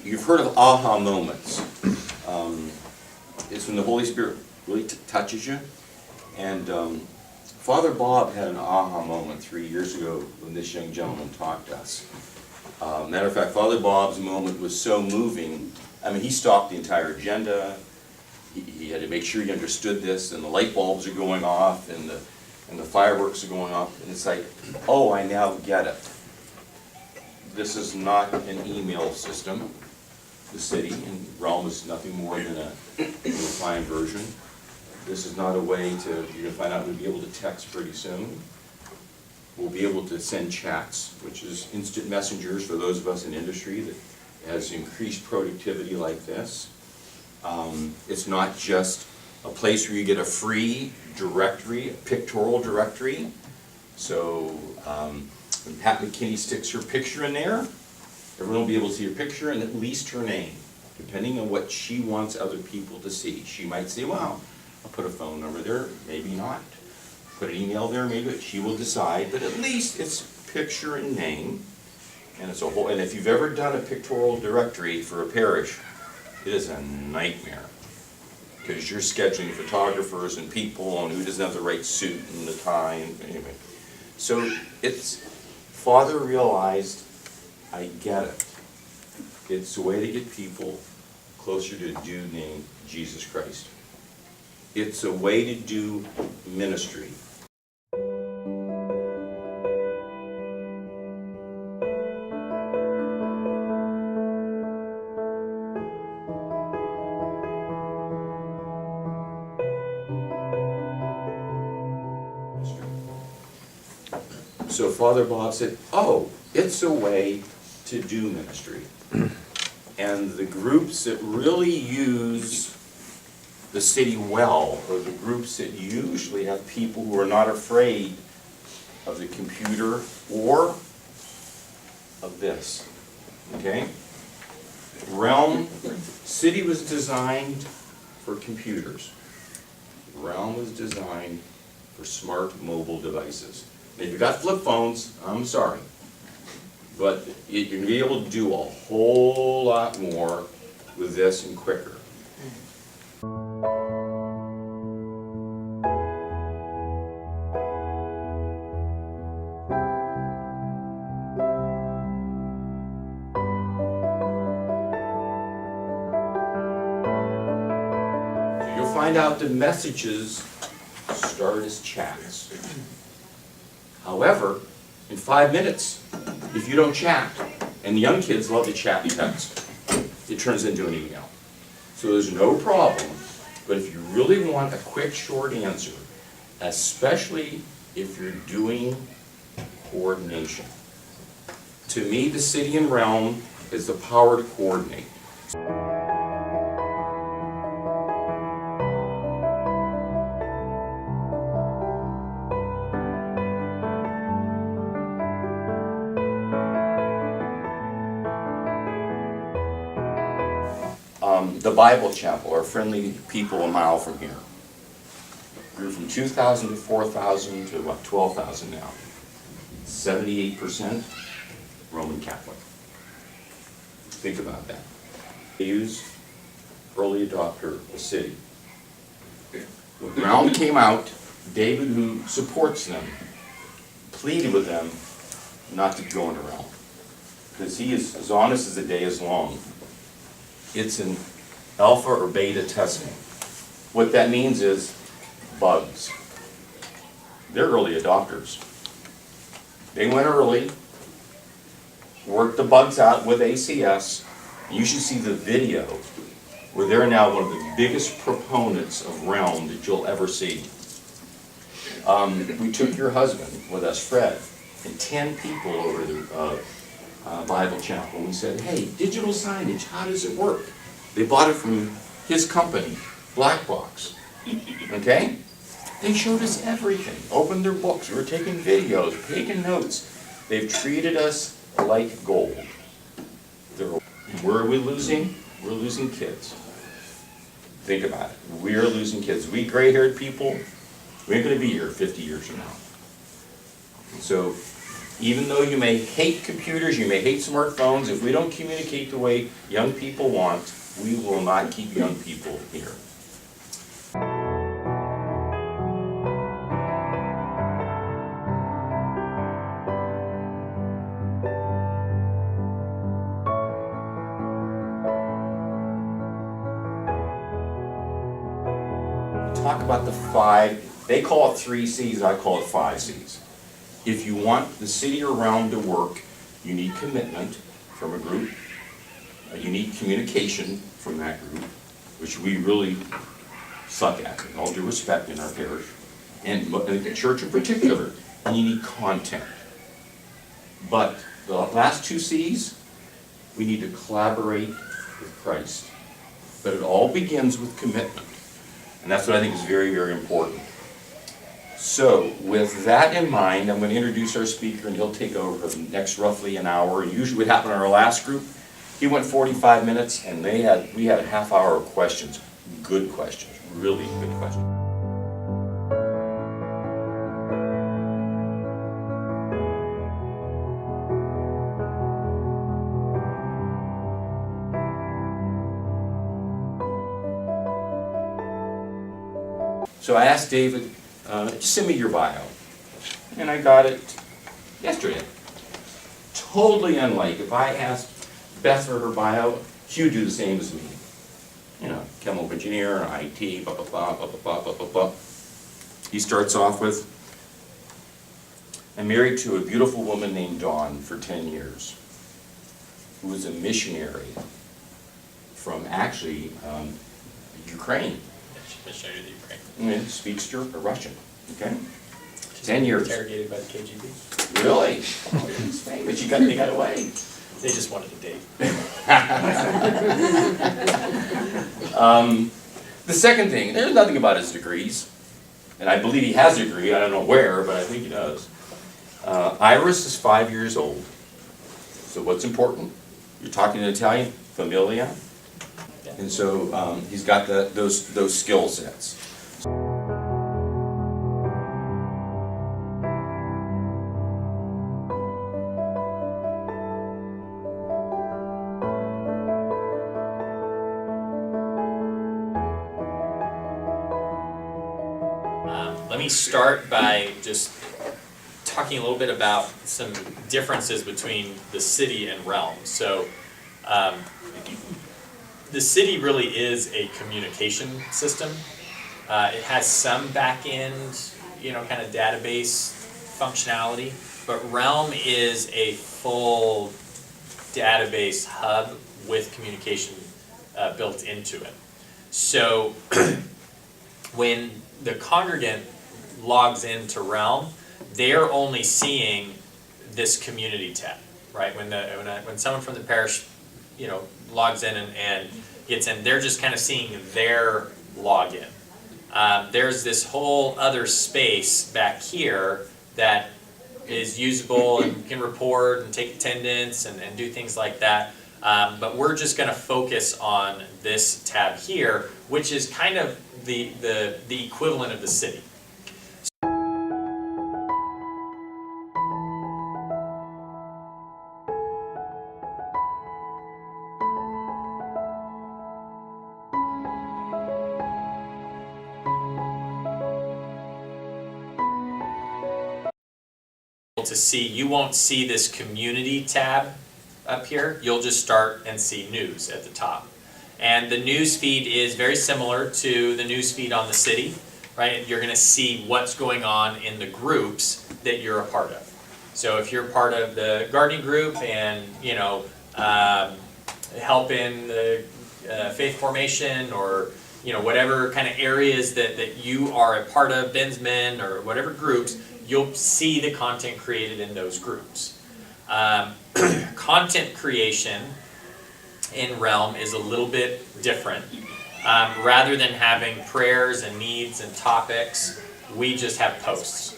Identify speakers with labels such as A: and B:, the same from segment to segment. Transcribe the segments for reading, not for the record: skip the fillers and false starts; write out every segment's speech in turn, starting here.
A: You've heard of aha moments. It's when the Holy Spirit really touches you. And Father Bob had an aha moment 3 years ago when this young gentleman talked to us. Matter of fact, Father Bob's moment was so moving. I mean, he stopped the entire agenda. He had to make sure he understood this, and the light bulbs are going off, and the fireworks are going off, and it's like, oh, I now get it. This is not an email system. The city and Realm is nothing more than a refined version. This is not a way to, you're going to find out we'll be able to text pretty soon. We'll be able to send chats, which is instant messengers for those of us in industry that has increased productivity like this. It's not just a place where you get a free directory, a pictorial directory. So when Pat McKinney sticks her picture in there, everyone will be able to see her picture and at least her name, depending on what she wants other people to see. She might say, well, I'll put a phone number there, maybe not. Put an email there, maybe she will decide, but at least it's picture and name. And it's a whole, and if you've ever done a pictorial directory for a parish, it is a nightmare. Because you're scheduling photographers and people and who doesn't have the right suit and the tie, and anyway. So it's, Father realized, I get it. It's a way to get people closer to the dude named Jesus Christ. It's a way to do ministry. So Father Bob said, oh, it's a way to do ministry. And the groups that really use the city well are the groups that usually have people who are not afraid of the computer or of this. Okay? Realm City was designed for computers. Realm was designed for smart mobile devices. If you've got flip phones, I'm sorry. But you're going to be able to do a whole lot more with this and quicker. So you'll find out the messages start as chats. However, in 5 minutes, if you don't chat, and the young kids love to chat and text, it turns into an email. So there's no problem, but if you really want a quick, short answer, especially if you're doing coordination, to me, the city and realm is the power to coordinate. The Bible Chapel, our friendly people a mile from here, grew from 2,000 to 4,000 to what, 12,000 now. 78% Roman Catholic. Think about that. They use early adopter the city. When Realm came out, David, who supports them, pleaded with them not to go into Realm, because he is as honest as the day is long. It's in alpha or beta testing. What that means is bugs. They're early adopters. They went early, worked the bugs out with ACS. You should see the video where they're now one of the biggest proponents of Realm that you'll ever see. We took your husband with us, Fred, and 10 people over to Bible Chapel. We said, hey, digital signage, how does it work? They bought it from his company, Black Box. Okay? They showed us everything. Opened their books. We were taking videos, taking notes. They've treated us like gold. Where are we losing? We're losing kids. Think about it. We're losing kids. We gray-haired people, we ain't going to be here 50 years from now. So Even though you may hate computers, you may hate smartphones, if we don't communicate the way young people want, we will not keep young people here. Talk about the 5, they call it 3 C's, I call it 5 C's. If you want the city or realm to work, you need commitment from a group, you need communication from that group, which we really suck at, with all due respect, in our parish, and the church in particular, and you need content. But the last 2 C's, we need to collaborate with Christ. But it all begins with commitment. And that's what I think is very, very important. So, with that in mind, I'm going to introduce our speaker, and he'll take over for the next roughly an hour. And usually what happened in our last group, he went 45 minutes, and we had a half hour of questions. Good questions, really good questions. So I asked David, just send me your bio. And I got it yesterday. Totally unlike if I asked Beth for her bio, she would do the same as me. You know, chemical engineer, IT, blah, blah, blah, blah, blah, blah, blah, blah. He starts off with, I'm married to a beautiful woman named Dawn for 10 years, who was a missionary from actually Ukraine.
B: Missionary to the Ukraine.
A: And speaks Russian, okay? 10 years.
B: Interrogated by the KGB.
A: Really? Oh, he's famous. They got away.
B: They just wanted to date.
A: The second thing, there's nothing about his degrees. And I believe he has a degree. I don't know where, but I think he does. Iris is 5 years old. So what's important? You're talking in Italian, familia. And so he's got those skill sets.
B: Let me start by just talking a little bit about some differences between the city and realm. So the city really is a communication system. It has some back-end, kind of database functionality, but Realm is a full database hub with communication built into it. So when the congregant logs into Realm, they're only seeing this community tab, right? When someone from the parish, logs in and gets in, they're just kind of seeing their login. There's this whole other space back here that is usable and can report and take attendance and do things like that. But we're just going to focus on this tab here, which is kind of the equivalent of the city. To see, you won't see this community tab up here. You'll just start and see news at the top. And the news feed is very similar to the news feed on the city, right? You're going to see what's going on in the groups that you're a part of. So if you're part of the gardening group and, help in the faith formation or, whatever kind of areas that you are a part of, Bensmen or whatever groups, you'll see the content created in those groups. Content creation in Realm is a little bit different. Rather than having prayers and needs and topics, we just have posts.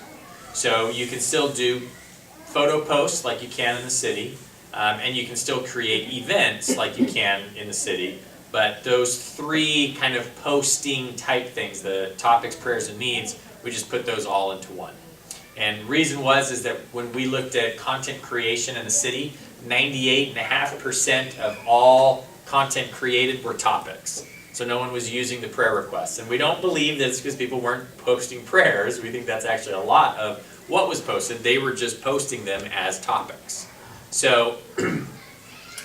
B: So you can still do photo posts like you can in the city, and you can still create events like you can in the city, but those three kind of posting type things, the topics, prayers, and needs, we just put those all into one. And reason is that when we looked at content creation in the city, 98.5% of all content created were topics. So no one was using the prayer requests. And we don't believe that it's because people weren't posting prayers. We think that's actually a lot of what was posted. They were just posting them as topics. So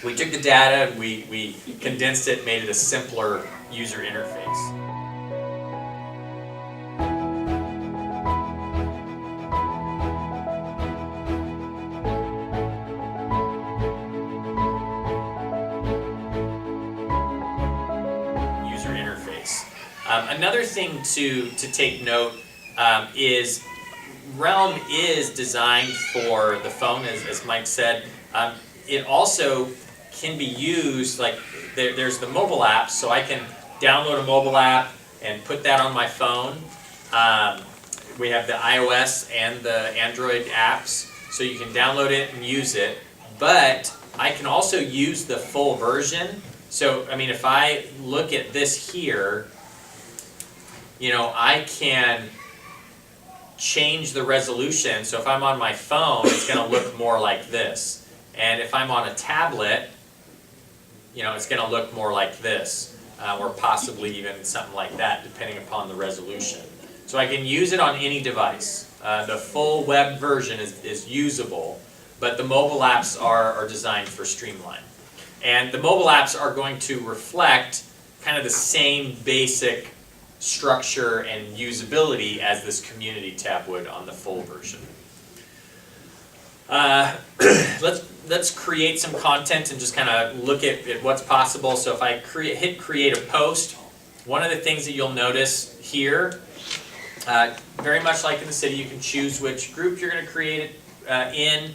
B: we took the data, we condensed it, made it a simpler user interface. Another thing to take note is Realm is designed for the phone, as Mike said. It also can be used, like there's the mobile apps, so I can download a mobile app and put that on my phone. We have the iOS and the Android apps, so you can download it and use it. But I can also use the full version. So, I mean, if I look at this here, you know, I can change the resolution. So if I'm on my phone, it's going to look more like this. And if I'm on a tablet, you know, it's going to look more like this, or possibly even something like that, depending upon the resolution. So I can use it on any device. The full web version is usable, but the mobile apps are designed for Streamline. And the mobile apps are going to reflect kind of the same basic structure and usability as this community tab would on the full version. Let's create some content and just kind of look at what's possible. So if I hit create a post, one of the things that you'll notice here, very much like in the city, you can choose which group you're going to create it in.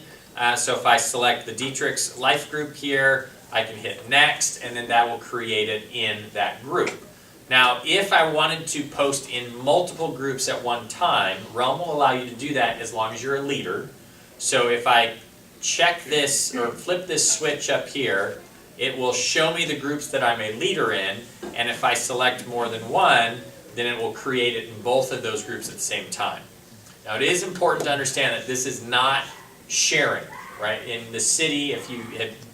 B: So if I select the Dietrich's Life group here, I can hit next, and then that will create it in that group. Now, if I wanted to post in multiple groups at one time, Realm will allow you to do that as long as you're a leader. So if I check this or flip this switch up here, it will show me the groups that I'm a leader in, and if I select more than one, then it will create it in both of those groups at the same time. Now, it is important to understand that this is not sharing, right? In the city,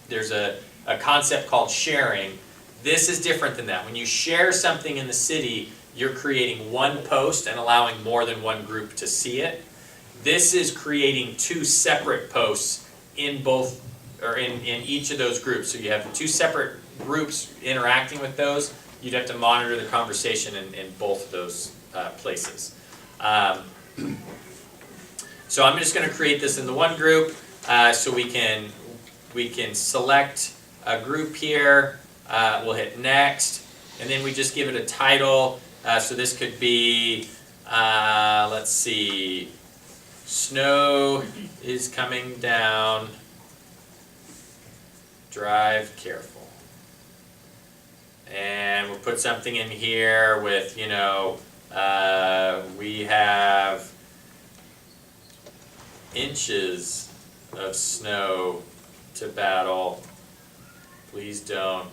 B: there's a concept called sharing. This is different than that. When you share something in the city, you're creating one post and allowing more than one group to see it. This is creating two separate posts in both, or in each of those groups. So you have two separate groups interacting with those. You'd have to monitor the conversation in both of those places. So I'm just going to create this in the one group, so we can select a group here. We'll hit next, and then we just give it a title. So this could be, let's see, snow is coming down, drive careful. And we'll put something in here with, you know, we have inches of snow to battle. Please don't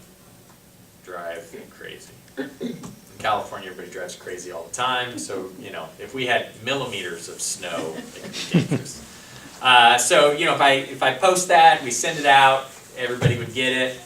B: drive crazy. In California, everybody drives crazy all the time, so, you know, if we had millimeters of snow, it could be dangerous. So, you know, if I post that, we send it out, everybody would get it.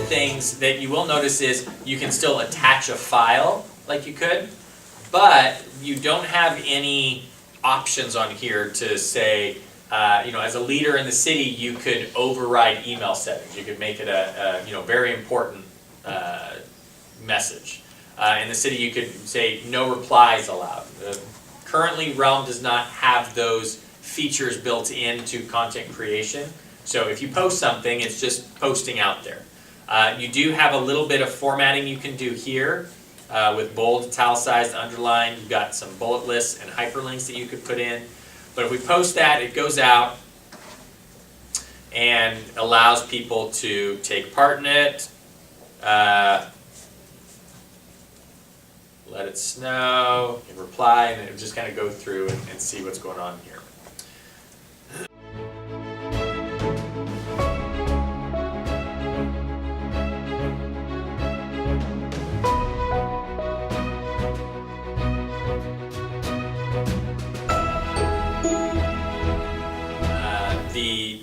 B: Things that you will notice is you can still attach a file like you could, but you don't have any options on here to say, you know, as a leader in the city, you could override email settings. You could make it a you know, very important message. In the city, you could say no replies allowed. Currently, Realm does not have those features built into content creation. So if you post something, it's just posting out there. You do have a little bit of formatting you can do here with bold, italicized, underlined. You've got some bullet lists and hyperlinks that you could put in. But if we post that, it goes out and allows people to take part in it. let it snow, and reply, and it would just kind of go through and see what's going on here.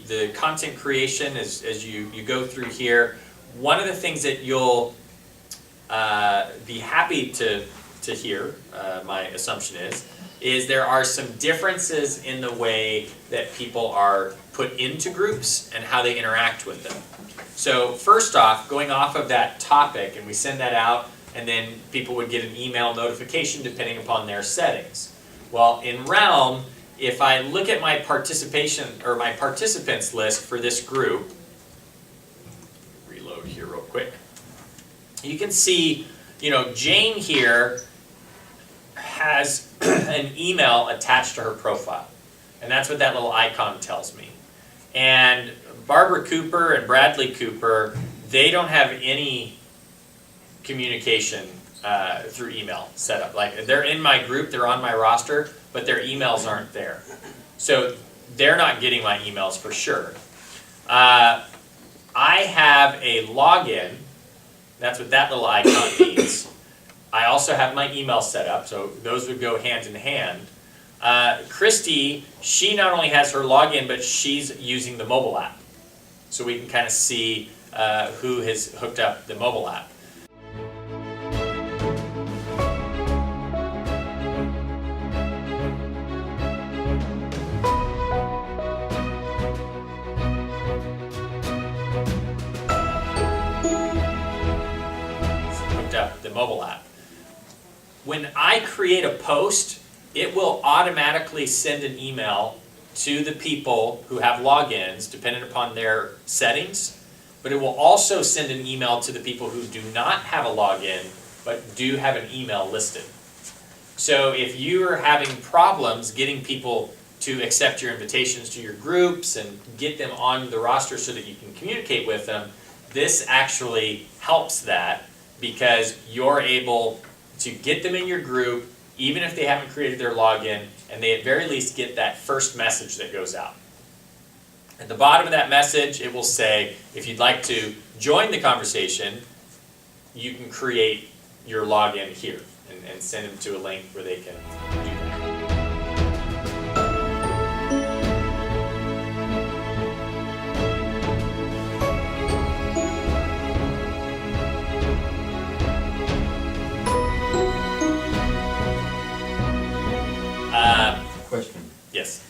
B: The content creation, as you go through here, one of the things that you'll be happy to hear, my assumption is there are some differences in the way that people are put into groups and how they interact with them. So first off, going off of that topic, and we send that out, and then people would get an email notification depending upon their settings. Well, in Realm, if I look at my participation or my participants list for this group, reload here real quick, you can see, Jane here has an email attached to her profile, and that's what that little icon tells me. And Barbara Cooper and Bradley Cooper, they don't have any communication through email set up. Like, they're in my group, they're on my roster, but their emails aren't there. So they're not getting my emails for sure. I have a login, that's what that little icon means. I also have my email set up, so those would go hand in hand. Christy, she not only has her login, but she's using the mobile app. So we can kind of see who has hooked up the mobile app. The mobile app. When I create a post, it will automatically send an email to the people who have logins, depending upon their settings, but it will also send an email to the people who do not have a login, but do have an email listed. So if you're having problems getting people to accept your invitations to your groups and get them on the roster so that you can communicate with them, this actually helps that, because you're able to get them in your group, even if they haven't created their login, and they at very least get that first message that goes out. At the bottom of that message, it will say, if you'd like to join the conversation, you can create your login here, and send them to a link where they can do that.
A: Question.
B: Yes.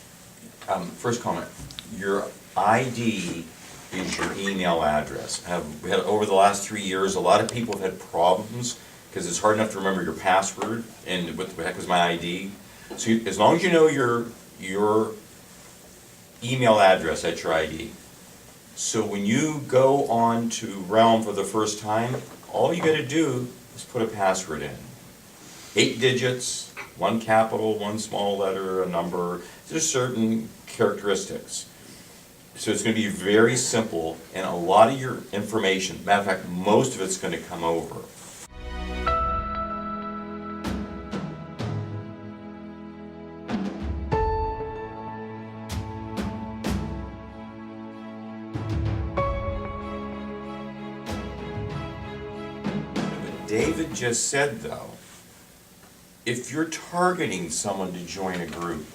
A: First comment, your ID is your email address. We had, over the last 3 years, a lot of people have had problems because it's hard enough to remember your password and what the heck was my ID. So as long as you know your email address, that's your ID. So when you go on to Realm for the first time, all you gotta do is put a password in. 8 digits, 1 capital, 1 small letter, a number, there's certain characteristics. So it's going to be very simple, and a lot of your information, matter of fact, most of it's going to come over. What David just said, though, if you're targeting someone to join a group,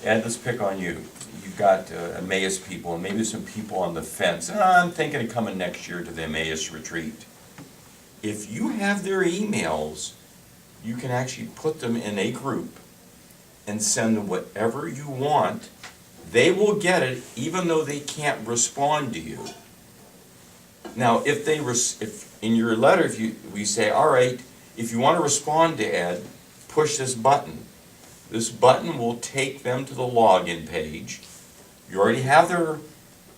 A: and let's pick on you. You've got Emmaus people, and maybe some people on the fence. I'm thinking of coming next year to the Emmaus retreat. If you have their emails, you can actually put them in a group and send them whatever you want. They will get it, even though they can't respond to you. Now, if in your letter, we say, all right, if you want to respond to Ed, push this button. This button will take them to the login page. You already have their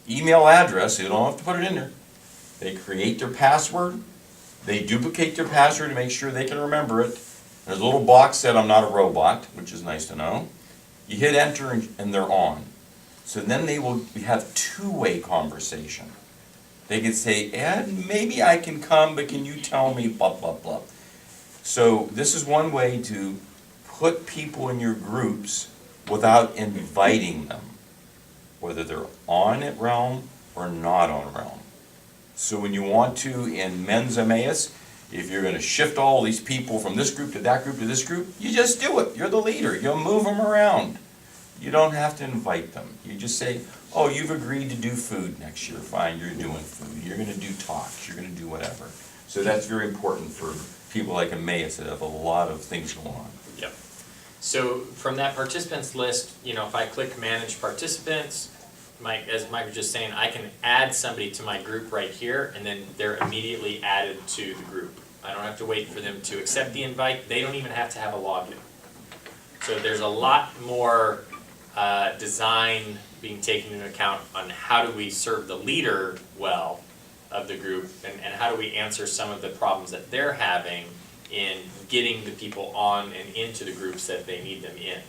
A: email address, so you don't have to put it in there. They create their password. They duplicate their password to make sure they can remember it. There's a little box that I'm not a robot, which is nice to know. You hit enter and they're on. So then they will have two-way conversation. They can say, Ed, maybe I can come, but can you tell me blah, blah, blah. So this is one way to put people in your groups without inviting them, whether they're on at Realm or not on Realm. So when you want to, in Men's Emmaus, if you're gonna shift all these people from this group to that group to this group, you just do it. You're the leader. You'll move them around. You don't have to invite them. You just say, oh, you've agreed to do food next year. Fine, you're doing food. You're gonna do talks. You're gonna do whatever. So that's very important for people like Emmaus that have a lot of things going on.
B: Yep. So from that participants list, if I click manage participants, as Mike was just saying, I can add somebody to my group right here, and then they're immediately added to the group. I don't have to wait for them to accept the invite. They don't even have to have a login. So there's a lot more design being taken into account on how do we serve the leader well of the group, and how do we answer some of the problems that they're having in getting the people on and into the groups that they need them in.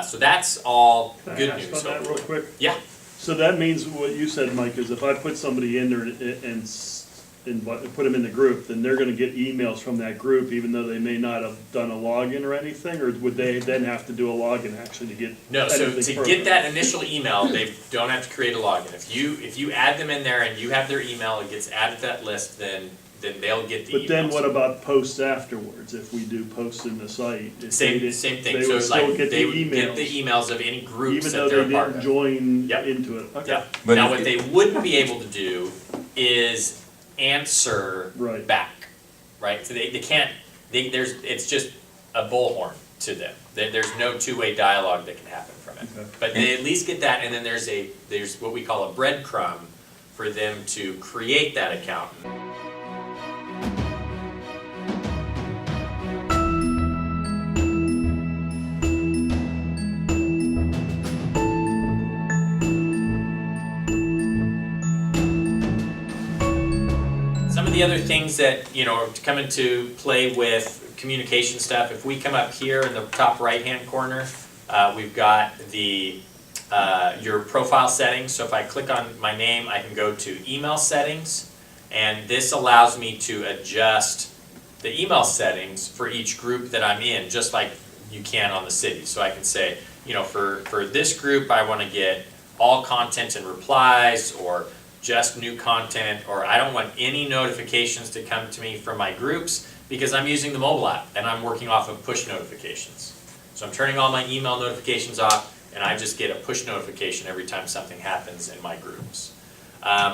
B: So that's all
C: Can I
B: good
C: ask
B: news.
C: on that real quick?
B: Yeah.
C: So that means what you said, Mike, is if I put somebody in there and put them in the group, then they're gonna get emails from that group, even though they may not have done a login or anything, or would they then have to do a login actually to get
B: No, so
C: anything
B: to
C: further?
B: get that initial email, they don't have to create a login. If you add them in there and you have their email, it gets added to that list, then they'll get the emails.
C: But then what about posts afterwards, if we do posts in the site? If
B: Same
C: they
B: thing,
C: they
B: so
C: would
B: it's
C: still
B: like,
C: get
B: they
C: the
B: would get the
C: emails,
B: emails of any groups
C: even
B: that
C: though
B: they're
C: they
B: a part
C: didn't
B: of.
C: join
B: Yep.
C: into it? Okay.
B: Yeah,
A: But
B: now
A: if
B: what
A: it-
B: they wouldn't be able to do is answer
C: Right.
B: back, right? So they can't, it's just a bullhorn to them. There's no two-way dialogue that can happen from it.
C: Okay.
B: But they at least get that, and then there's what we call a breadcrumb for them to create that account. Some of the other things that, come into play with communication stuff, if we come up here in the top right-hand corner, we've got your profile settings. So if I click on my name, I can go to email settings, and this allows me to adjust the email settings for each group that I'm in, just like you can on the city. So I can say, for this group, I want to get all content and replies, or just new content, or I don't want any notifications to come to me from my groups because I'm using the mobile app and I'm working off of push notifications. So I'm turning all my email notifications off, and I just get a push notification every time something happens in my groups.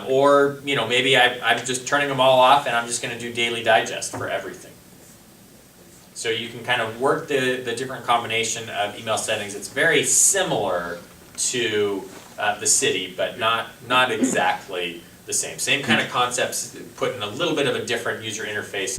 B: Or maybe I'm just turning them all off and I'm just going to do daily digest for everything. So you can kind of work the different combination of email settings. It's very similar to the city, but not exactly the same. Same kind of concepts, put in a little bit of a different user interface.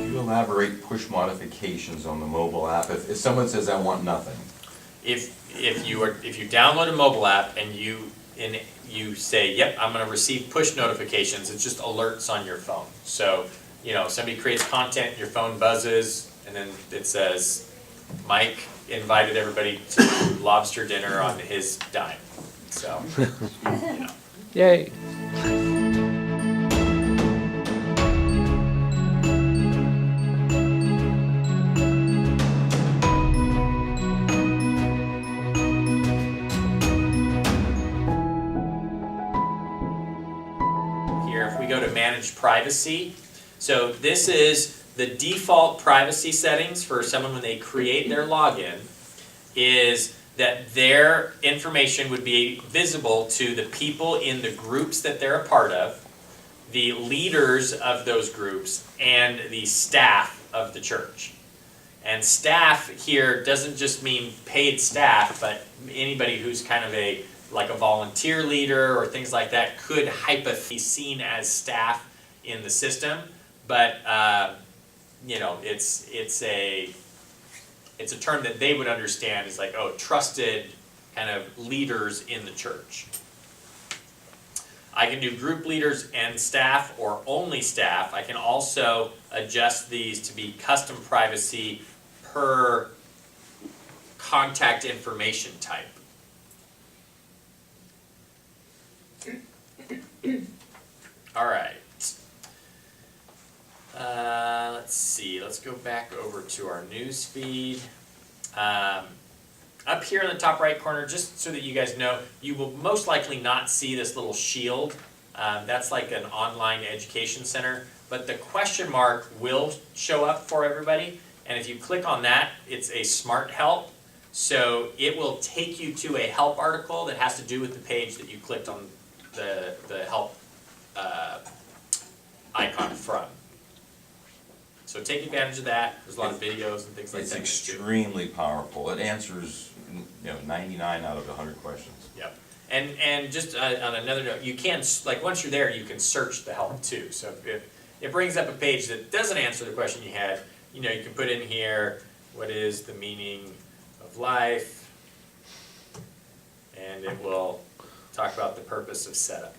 A: You elaborate push modifications on the mobile app. If someone says, I want nothing,
B: If you download a mobile app and you say, yep, I'm gonna receive push notifications, it's just alerts on your phone. So, somebody creates content, your phone buzzes, and then it says, Mike invited everybody to lobster dinner on his dime. So,
D: Yay.
B: here, if we go to manage privacy, so this is the default privacy settings for someone when they create their login, is that their information would be visible to the people in the groups that they're a part of, the leaders of those groups, and the staff of the church. And staff here doesn't just mean paid staff, but anybody who's kind of like a volunteer leader or things like that could hypothetically be seen as staff in the system. But it's a term that they would understand as like, trusted kind of leaders in the church. I can do group leaders and staff or only staff. I can also adjust these to be custom privacy per contact information type. All right. Let's see, let's go back over to our news feed. Up here in the top right corner, just so that you guys know, you will most likely not see this little shield. That's like an online education center, but the question mark will show up for everybody. And if you click on that, it's a smart help. So it will take you to a help article that has to do with the page that you clicked on the help icon from. So take advantage of that. There's a lot of videos and things like
E: It's
B: that.
E: extremely powerful. It answers, 99 out of 100 questions.
B: Yep. And just on another note, you can, like, once you're there, you can search the help too. So if it brings up a page that doesn't answer the question you had, you can put in here, what is the meaning of life? And it will talk about the purpose of setup.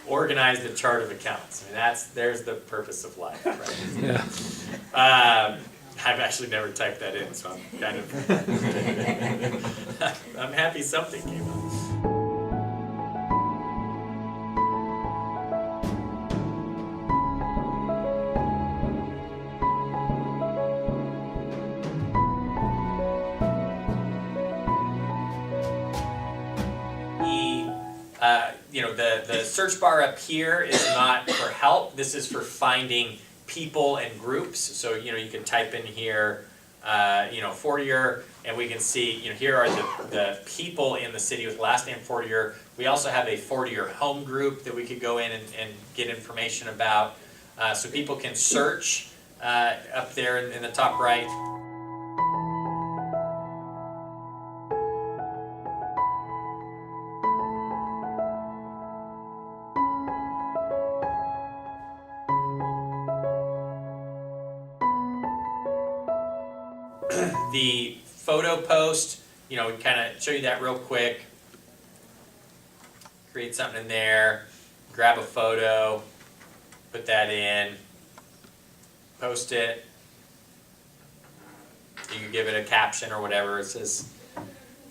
B: Organize the chart of accounts. I mean, there's the purpose of life, right?
D: Yeah.
B: I've actually never typed that in, so I'm kind of I'm happy something came up. The search bar up here is not for help. This is for finding people and groups. So you can type in here, Fortier, and we can see here are the people in the city with last name Fortier. We also have a Fortier home group that we could go in and get information about. So people can search up there in the top right. The photo post, we kind of show you that real quick. Create something in there, grab a photo, put that in, post it. You can give it a caption or whatever. It says,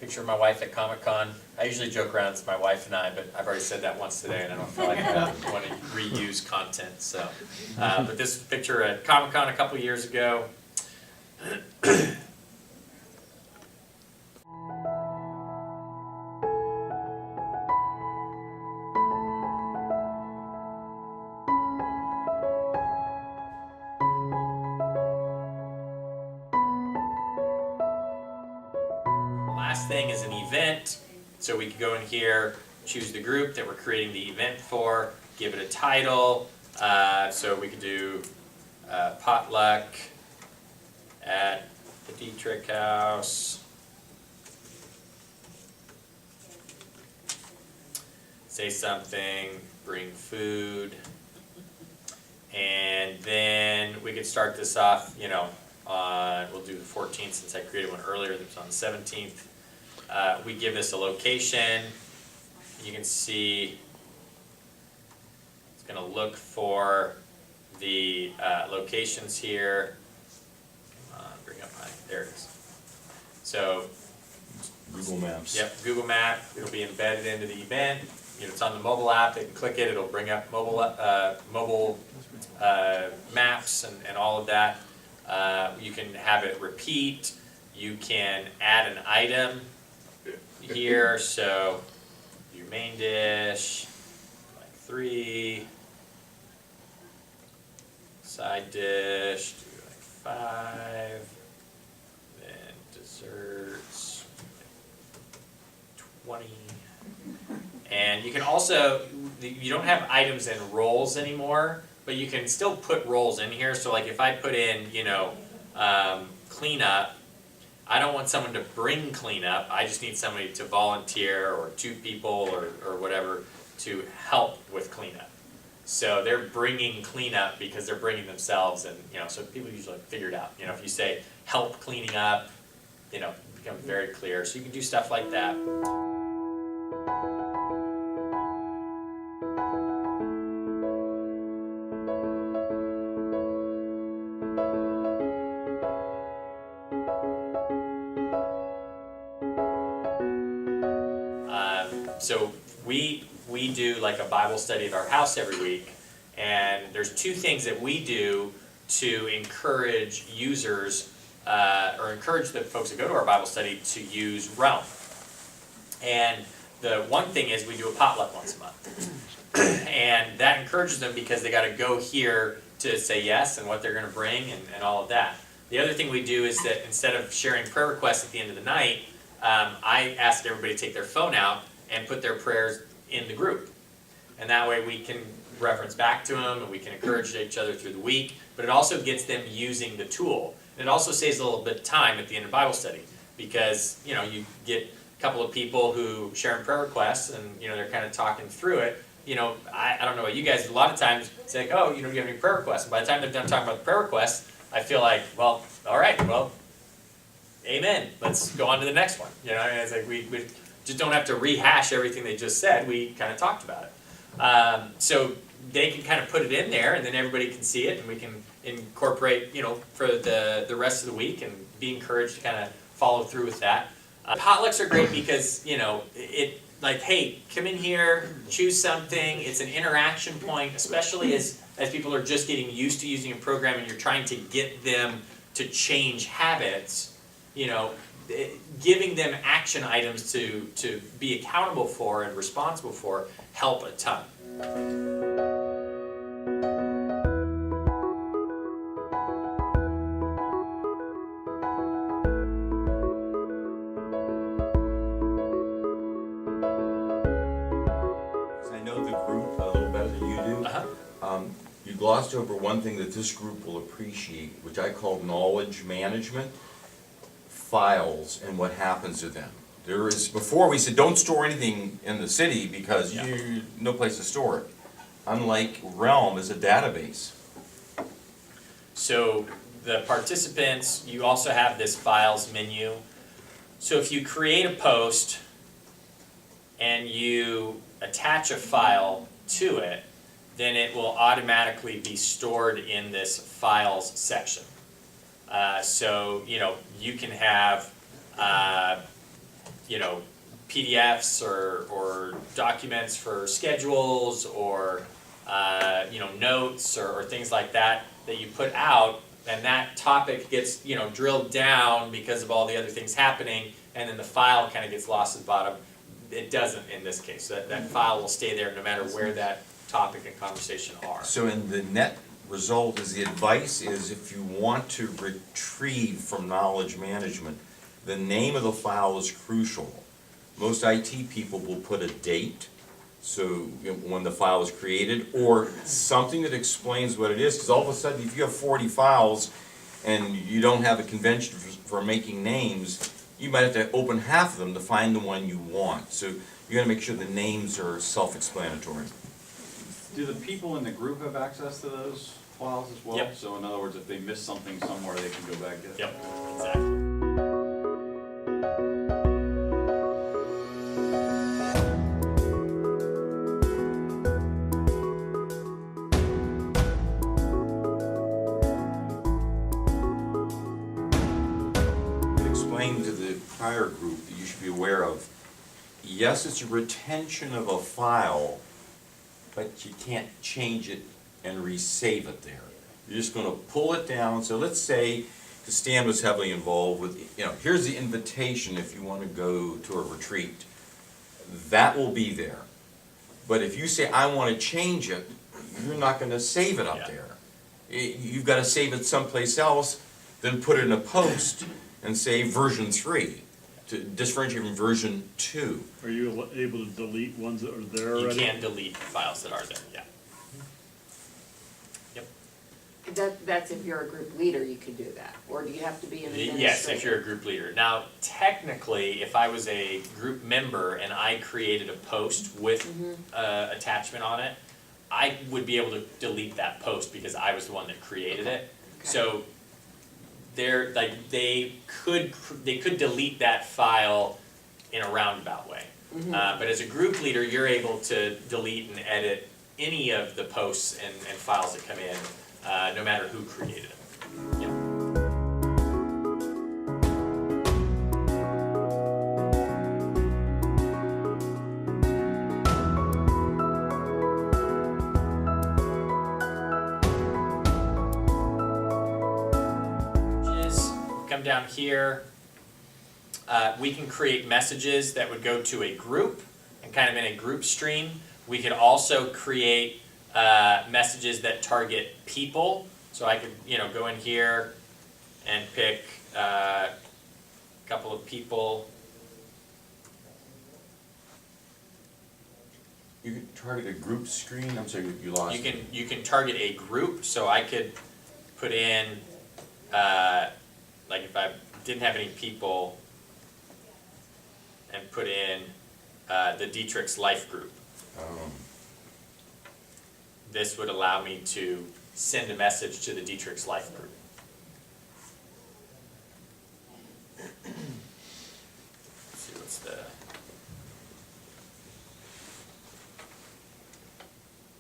B: picture of my wife at Comic-Con. I usually joke around, it's my wife and I, but I've already said that once today and I don't feel like I want to reuse content. So, but this picture at Comic-Con a couple years ago. Last thing is an event, so we could go in here, choose the group that we're creating the event for, give it a title, so we could do potluck at the Dietrich House. Say something, bring food, and then we could start this off, we'll do the 14th since I created one earlier that was on the 17th. We give this a location. You can see it's going to look for the locations here. Come on, bring up there it is. So,
E: Google Maps.
B: yep, Google Map. It'll be embedded into the event. It's on the mobile app. They can click it. It'll bring up mobile maps and all of that. You can have it repeat. You can add an item here. So your main dish, like 3. Side dish, do like 5. Then desserts, 20. And you can also, you don't have items in roles anymore, but you can still put roles in here. So like if I put in, cleanup, I don't want someone to bring cleanup. I just need somebody to volunteer, or 2 people or whatever, to help with cleanup. So they're bringing cleanup because they're bringing themselves, and so people usually figure it out. If you say help cleaning up, it becomes very clear. So you can do stuff like that. So we do like a Bible study at our house every week, and there's two things that we do to encourage users, or encourage the folks that go to our Bible study to use Realm. And the one thing is we do a potluck once a month. And that encourages them because they gotta go here to say yes and what they're gonna bring and all of that. The other thing we do is that instead of sharing prayer requests at the end of the night, I ask everybody to take their phone out and put their prayers in the group. And that way we can reference back to them and we can encourage each other through the week, but it also gets them using the tool. And it also saves a little bit of time at the end of Bible study because, you know, you get a couple of people who share prayer requests and, you know, they're kind of talking through it. You know, I don't know about you guys, a lot of times it's like, oh, you know, do you have any prayer requests? And by the time they're done talking about the prayer requests, I feel like, well, all right, well, amen. Let's go on to the next one. You know, I mean, it's like we just don't have to rehash everything they just said. We kind of talked about it. So they can kind of put it in there, and then everybody can see it, and we can incorporate, you know, for the rest of the week, and be encouraged to kind of follow through with that. Potlucks are great because, you know, it like, hey, come in here, choose something. It's an interaction point, especially as people are just getting used to using a program, and you're trying to get them to change habits. You know, giving them action items to be accountable for and responsible for help a ton.
E: I know the group a little better than you do. You glossed over one thing that this group will appreciate, which I call knowledge management. Files and what happens to them. There is, before we said don't store anything in the city because you no place to store it. Unlike Realm is a database.
B: So the participants, you also have this files menu. So if you create a post and you attach a file to it, then it will automatically be stored in this files section. So, you know, you can have, you know, PDFs or documents for schedules or, you know, notes or things like that you put out, and that topic gets, you know, drilled down because of all the other things happening, and then the file kind of gets lost at the bottom. It doesn't in this case. That file will stay there no matter where that topic and conversation are.
E: So in the net result is the advice is if you want to retrieve from knowledge management, the name of the file is crucial. Most IT people will put a date, so you know, when the file was created, or something that explains what it is, because all of a sudden if you have 40 files and you don't have a convention for making names, you might have to open half of them to find the one you want. So you gotta make sure the names are self-explanatory.
F: Do the people in the group have access to those files as well?
B: Yep.
F: So in other words, if they miss something somewhere, they can go back get it?
B: Yep, exactly.
E: Explain to the prior group that you should be aware of, yes, it's a retention of a file, but you can't change it and resave it there. You're just gonna pull it down. So let's say, because Stan was heavily involved with, you know, here's the invitation if you wanna go to a retreat. That will be there. But if you say, I wanna change it, you're not gonna save it up
B: Yeah.
E: there. You've gotta save it someplace else, then put it in a post and say version 3, to differentiate from version 2.
C: Are you able to delete ones that are there
B: You
C: already?
B: can delete files that are there, yeah.
G: That's if you're a group leader, you can do that, or do you have to be an administrator?
B: Yes, if you're a group leader. Now, technically, if I was a group member and I created a post with attachment on it, I would be able to delete that post because I was the one that created it.
G: Okay.
B: So they're like they could delete that file in a roundabout way. But as a group leader, you're able to delete and edit any of the posts and files that come in, no matter who created them. Yeah. Come down here, we can create messages that would go to a group and kind of in a group stream. We could also create messages that target people. So I could, go in here and pick a couple of people.
A: You can target a group screen, I'm sorry, you lost me.
B: You can target a group, so I could put in, like if I didn't have any people, and put in the Dietrich's Life group. This would allow me to send a message to the Dietrich's Life group. Let's see, what's the...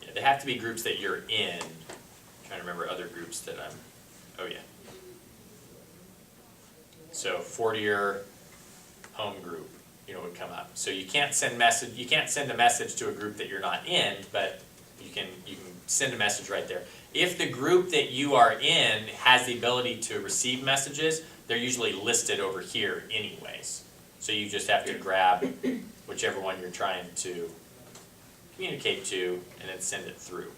B: Yeah, they have to be groups that you're in. I'm trying to remember other groups that I'm... Oh, yeah. So Fortier home group, would come up. So you can't send a message to a group that you're not in, but you can send a message right there. If the group that you are in has the ability to receive messages, they're usually listed over here anyways. So you just have to grab whichever one you're trying to communicate to and then send it through.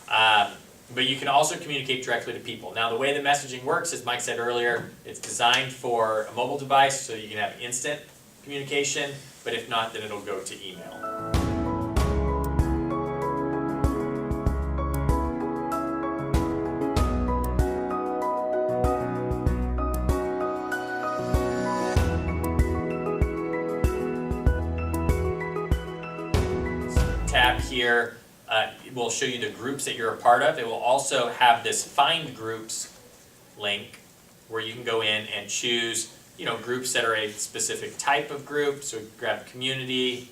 B: But you can also communicate directly to people. Now the way the messaging works, as Mike said earlier, it's designed for a mobile device so you can have instant communication, but if not, then it'll go to email. Tab here will show you the groups that you're a part of. It will also have this Find Groups link where you can go in and choose, groups that are a specific type of group. So grab community,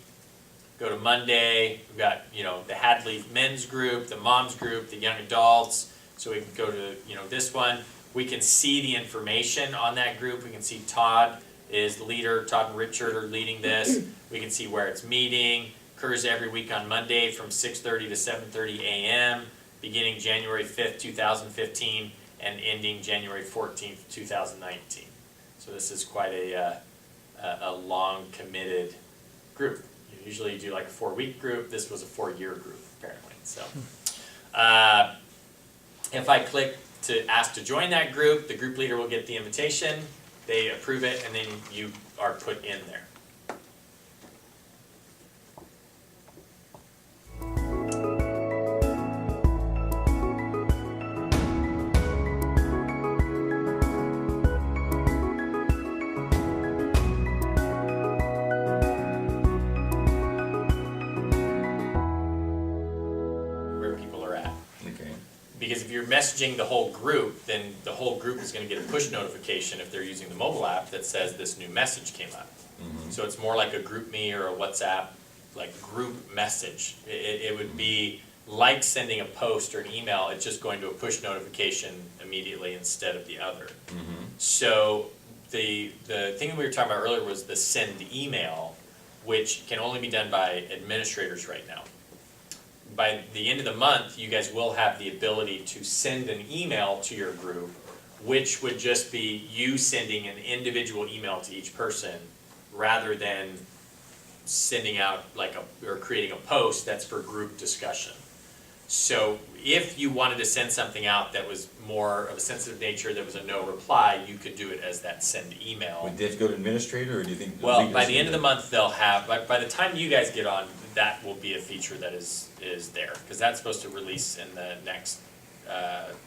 B: go to Monday. We've got, the Hadley men's group, the moms group, the young adults. So we can go to, this one. We can see the information on that group. We can see Todd is the leader. Todd and Richard are leading this. We can see where it's meeting. Occurs every week on Monday from 6:30 to 7:30 a.m., beginning January 5th, 2015, and ending January 14th, 2019. So this is quite a long committed group. Usually you do like a 4-week group. This was a 4-year group, apparently. So if I click to ask to join that group, the group leader will get the invitation, they approve it, and then you are put in there. Because if you're messaging the whole group, then the whole group is going to get a push notification if they're using the mobile app that says this new message came up. Mm-hmm. So it's more like a GroupMe or a WhatsApp, like group message. It would be like sending a post or an email, it's just going to a push notification immediately instead of the other. Mm-hmm. So the thing we were talking about earlier was the send email, which can only be done by administrators right now. By the end of the month, you guys will have the ability to send an email to your group, which would just be you sending an individual email to each person rather than sending out or creating a post that's for group discussion. So if you wanted to send something out that was more of a sensitive nature, that was a no reply, you could do it as that send email.
E: Would they go to administrator, or do you think?
B: Well, by the end of the month, they'll have, by the time you guys get on, that will be a feature that is there, because that's supposed to release in the next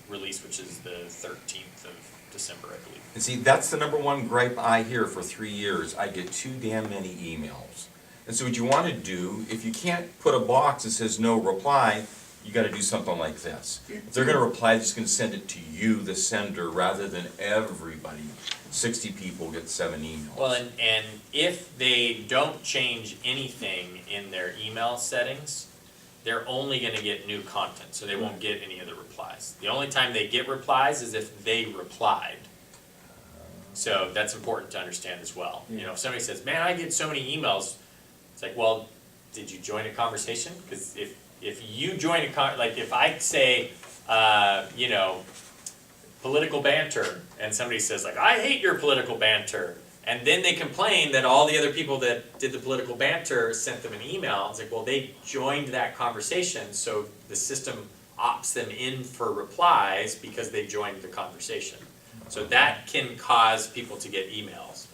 B: release, which is the 13th of December, I believe.
E: And see, that's the number one gripe I hear for 3 years. I get too damn many emails. And so what you want to do, if you can't put a box that says no reply, you gotta do something like this. If they're gonna reply, they're just gonna send it to you, the sender, rather than everybody. 60 people get 7 emails.
B: Well, and if they don't change anything in their email settings, they're only gonna get new content, so they won't get any of the replies. The only time they get replies is if they replied. So that's important to understand as well. You know, if somebody says, man, I get so many emails, it's like, well, did you join a conversation? Because if you join like if I say, you know, political banter, and somebody says like, I hate your political banter, and then they complain that all the other people that did the political banter sent them an email, it's like, well, they joined that conversation, so the system opts them in for replies because they joined the conversation. So that can cause people to get emails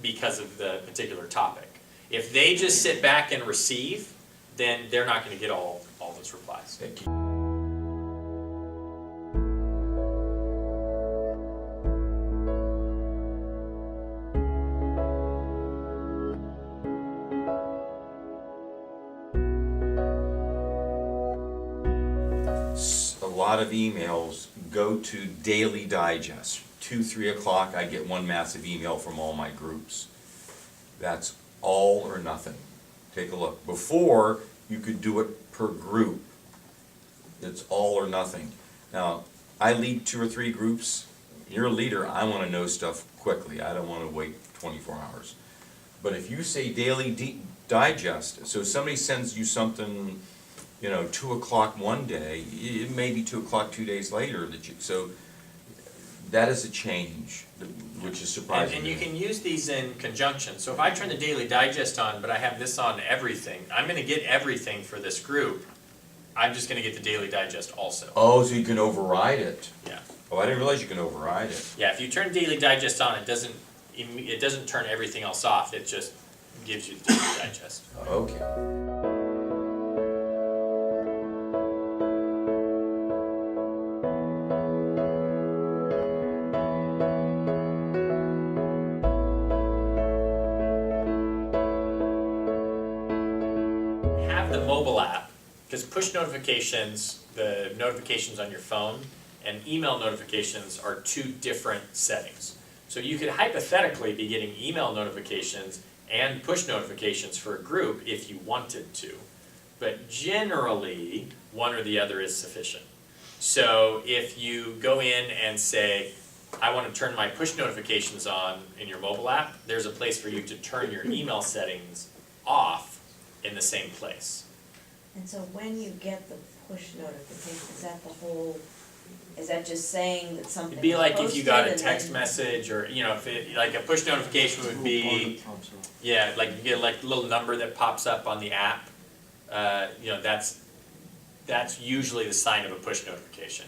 B: because of the particular topic. If they just sit back and receive, then they're not gonna get all those replies.
E: Thank you. A lot of emails go to Daily Digest. 2, 3 o'clock, I get one massive email from all my groups. That's all or nothing. Take a look. Before, you could do it per group. It's all or nothing. Now, I lead 2 or 3 groups. You're a leader, I wanna know stuff quickly. I don't wanna wait 24 hours. But if you say Daily Digest, so somebody sends you something, you know, 2 o'clock one day, it may be 2 o'clock 2 days later that you, so that is a change, which is surprising.
B: And you can use these in conjunction. So if I turn the Daily Digest on, but I have this on everything, I'm gonna get everything for this group. I'm just gonna get the Daily Digest also.
E: Oh, so you can override it.
B: Yeah.
E: Oh, I didn't realize you can override it.
B: Yeah, if you turn Daily Digest on, it doesn't turn everything else off. It just gives you the Daily Digest.
E: Okay.
B: Have the mobile app, because push notifications, the notifications on your phone, and email notifications are 2 different settings. So you could hypothetically be getting email notifications and push notifications for a group if you wanted to. But generally, one or the other is sufficient. So if you go in and say, I want to turn my push notifications on in your mobile app, there's a place for you to turn your email settings off in the same place.
H: And so when you get the push notification, is that the whole, is that just saying that something
B: It'd be
H: was
B: like if you got a
H: posted
B: text
H: and then-
B: message, or, you know, if it, like a push notification would be, yeah, like you get like a little number that pops up on the app. You know, that's usually the sign of a push notification.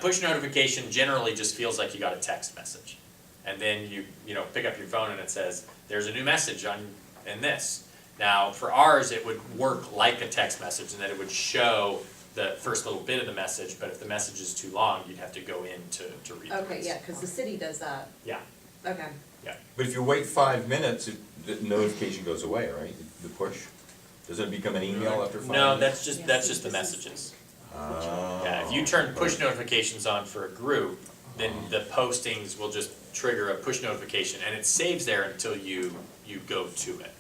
B: Push notification generally just feels like you got a text message. And then you know, pick up your phone and it says, there's a new message in this. Now, for ours, it would work like a text message in that it would show the first little bit of the message, but if the message is too long, you'd have to go in to read the
I: Okay, yeah, cause the city does that,
B: Yeah,
I: okay.
B: yeah.
E: But if you wait 5 minutes, the notification goes away, right? The push? Doesn't it become an email after 5
B: No,
E: minutes?
B: that's just the messages.
E: Oh.
B: Yeah, if you turn push notifications on for a group, then the postings will just trigger a push notification, and it saves there until you go to it.